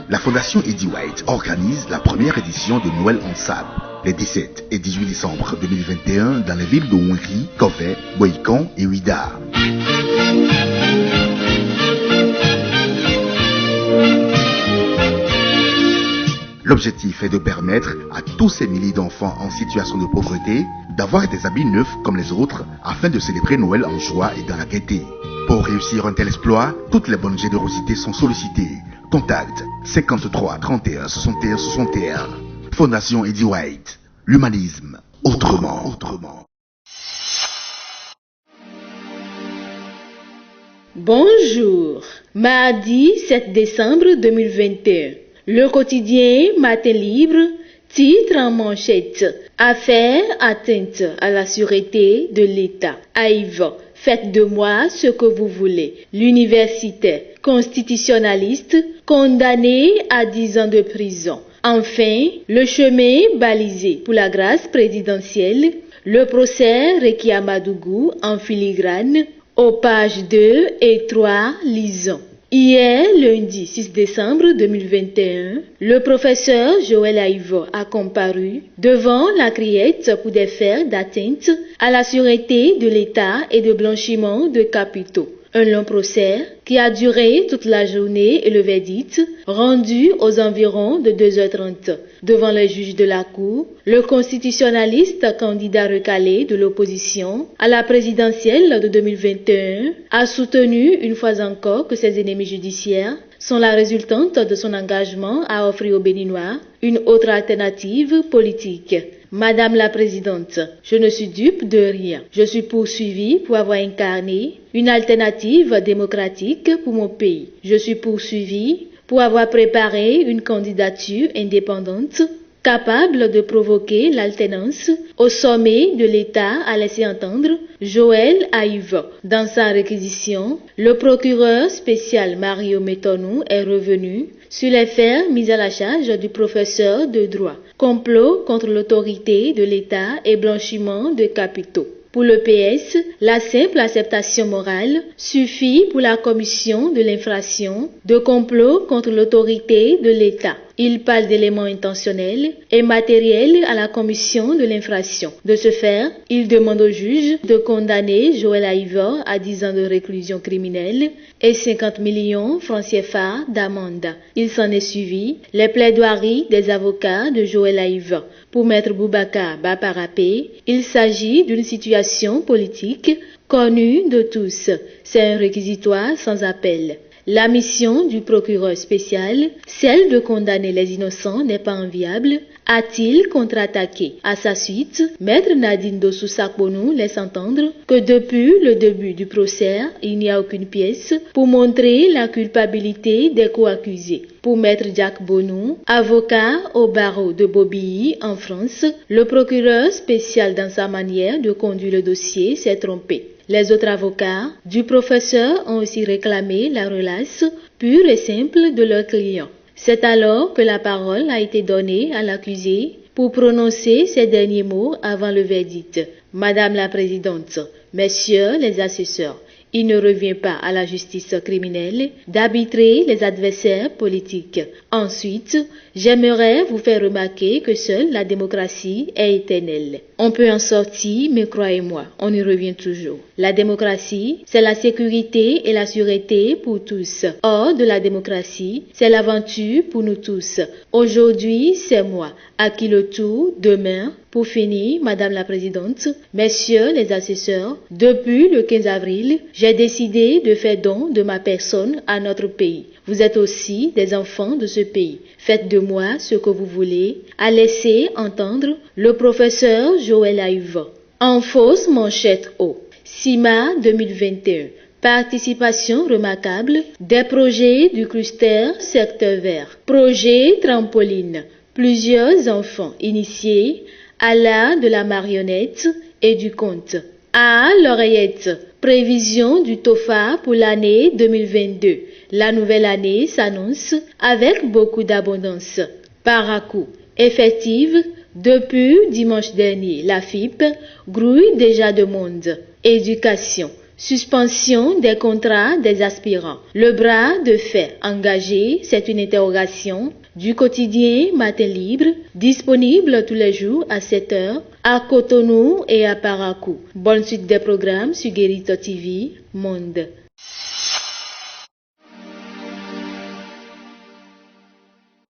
La Fondation Eddie White organise la première édition de Noël en Sable les 17 et 18 décembre 2021 dans les villes de Ouinri, Kovet, Boïkan et Ouida. L'objectif est de permettre à tous ces milliers d'enfants en situation de pauvreté d'avoir des habits neufs comme les autres afin de célébrer Noël en joie et dans la gaieté. Pour réussir un tel exploit, toutes les bonnes générosités sont sollicitées. Contact 53 31 61 61. Fondation Eddie White. L'humanisme autrement. Bonjour. Mardi 7 décembre 2021. Le quotidien Matin Libre titre en manchette: Affaire atteinte à la sûreté de l'État. Aïva, faites de moi ce que vous voulez. L'universitaire constitutionnaliste condamné à 10 ans de prison. Enfin, le chemin balisé pour la grâce présidentielle. Le procès Rekia Madougou en filigrane. Aux pages 2 et 3, lisons. Hier, lundi 6 décembre 2021, le professeur Joël Aïvo a comparu devant la criette pour des faits d'atteinte à la sûreté de l'État et de blanchiment de capitaux. Un long procès qui a duré toute la journée et le verdict rendu aux environs de 2h30. Devant les juges de la Cour, le constitutionnaliste candidat recalé de l'opposition à la présidentielle de 2021 a soutenu une fois encore que ses ennemis judiciaires sont la résultante de son engagement à offrir aux Béninois une autre alternative politique. Madame la Présidente, je ne suis dupe de rien. Je suis poursuivie pour avoir incarné une alternative démocratique pour mon pays. Je suis poursuivie pour avoir préparé une candidature indépendante capable de provoquer l'alternance au sommet de l'État, a laissé entendre Joël Aïvo. Dans sa réquisition, le procureur spécial Mario Metonou est revenu sur les faits mis à la charge du professeur de droit, complot contre l'autorité de l'État et blanchiment de capitaux. Pour le PS, la simple acceptation morale suffit pour la commission de l'infraction de complot contre l'autorité de l'État. Il parle d'éléments intentionnels et matériels à la commission de l'infraction. De ce fait, il demande au juge de condamner Joël Aïvo à 10 ans de réclusion criminelle et 50 millions francs CFA d'amende. Il s'en est suivi les plaidoiries des avocats de Joël Aïvo. Pour Maître Boubacar Baparapé, il s'agit d'une situation politique connue de tous. C'est un réquisitoire sans appel. La mission du procureur spécial, celle de condamner les innocents, n'est pas enviable, a-t-il contre-attaqué. À sa suite, Maître Nadine Dossou Sakbonou laisse entendre que depuis le début du procès, il n'y a aucune pièce pour montrer la culpabilité des co-accusés. Pour Maître Jack Bonou, avocat au barreau de Bobilly en France, le procureur spécial dans sa manière de conduire le dossier s'est trompé. Les autres avocats du professeur ont aussi réclamé la relaxe pure et simple de leur client. C'est alors que la parole a été donnée à l'accusé pour prononcer ses derniers mots avant le verdict. Madame la Présidente, Messieurs les assesseurs, il ne revient pas à la justice criminelle d'arbitrer les adversaires politiques. Ensuite, j'aimerais vous faire remarquer que seule la démocratie est éternelle. On peut en sortir, mais croyez-moi, on y revient toujours. La démocratie, c'est la sécurité et la sûreté pour tous. Hors de la démocratie, c'est l'aventure pour nous tous. Aujourd'hui, c'est moi. À qui le tour, demain. Pour finir, Madame la Présidente, Messieurs les assesseurs, depuis le 15 avril, j'ai décidé de faire don de ma personne à notre pays. Vous êtes aussi des enfants de ce pays. Faites de moi ce que vous voulez, a laissé entendre le professeur Joël Aïvo. En fausse manchette haut. CIMA 2021. Participation remarquable des projets du cluster secteur vert. Projet trampoline. Plusieurs enfants initiés à l'art de la marionnette et du conte. À l'oreillette, prévision du TOFA pour l'année 2022. La nouvelle année s'annonce avec beaucoup d'abondance. Par à-coup, effective, depuis dimanche dernier, la FIP grouille déjà de monde. Éducation. Suspension des contrats des aspirants. Le bras de fer engagé, c'est une interrogation du quotidien Matin Libre, disponible tous les jours à 7h à Cotonou et à Parakou. Bonne suite des programmes sur Guérito TV Monde.